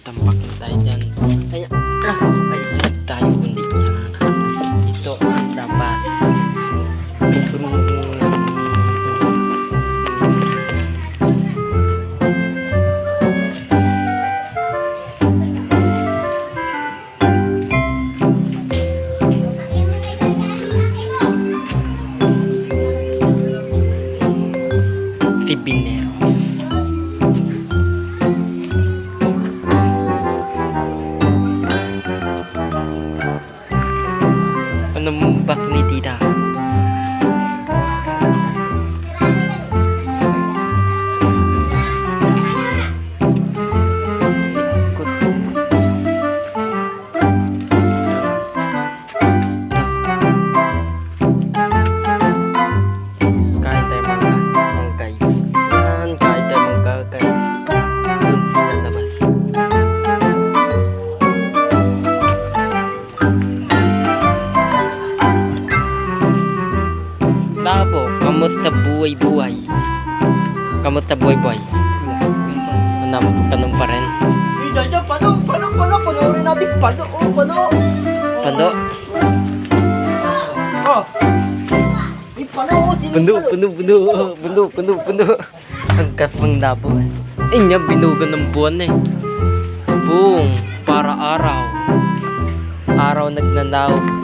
Tampak na tayo dyan. Kaya, ay tayo kundi yan. Ito ang dapat. Si Binero. Penumbak ni tidak. Labo, kamot sa buhay-buhay. Kamot sa buhay-buhay. Kanong pa rin. Panoorin natin. Pano. Pando. Oh. Pundo. Ang kasmang labo. Inya, binugan ng buwan eh. Boom. Para araw. Araw nagnanaw.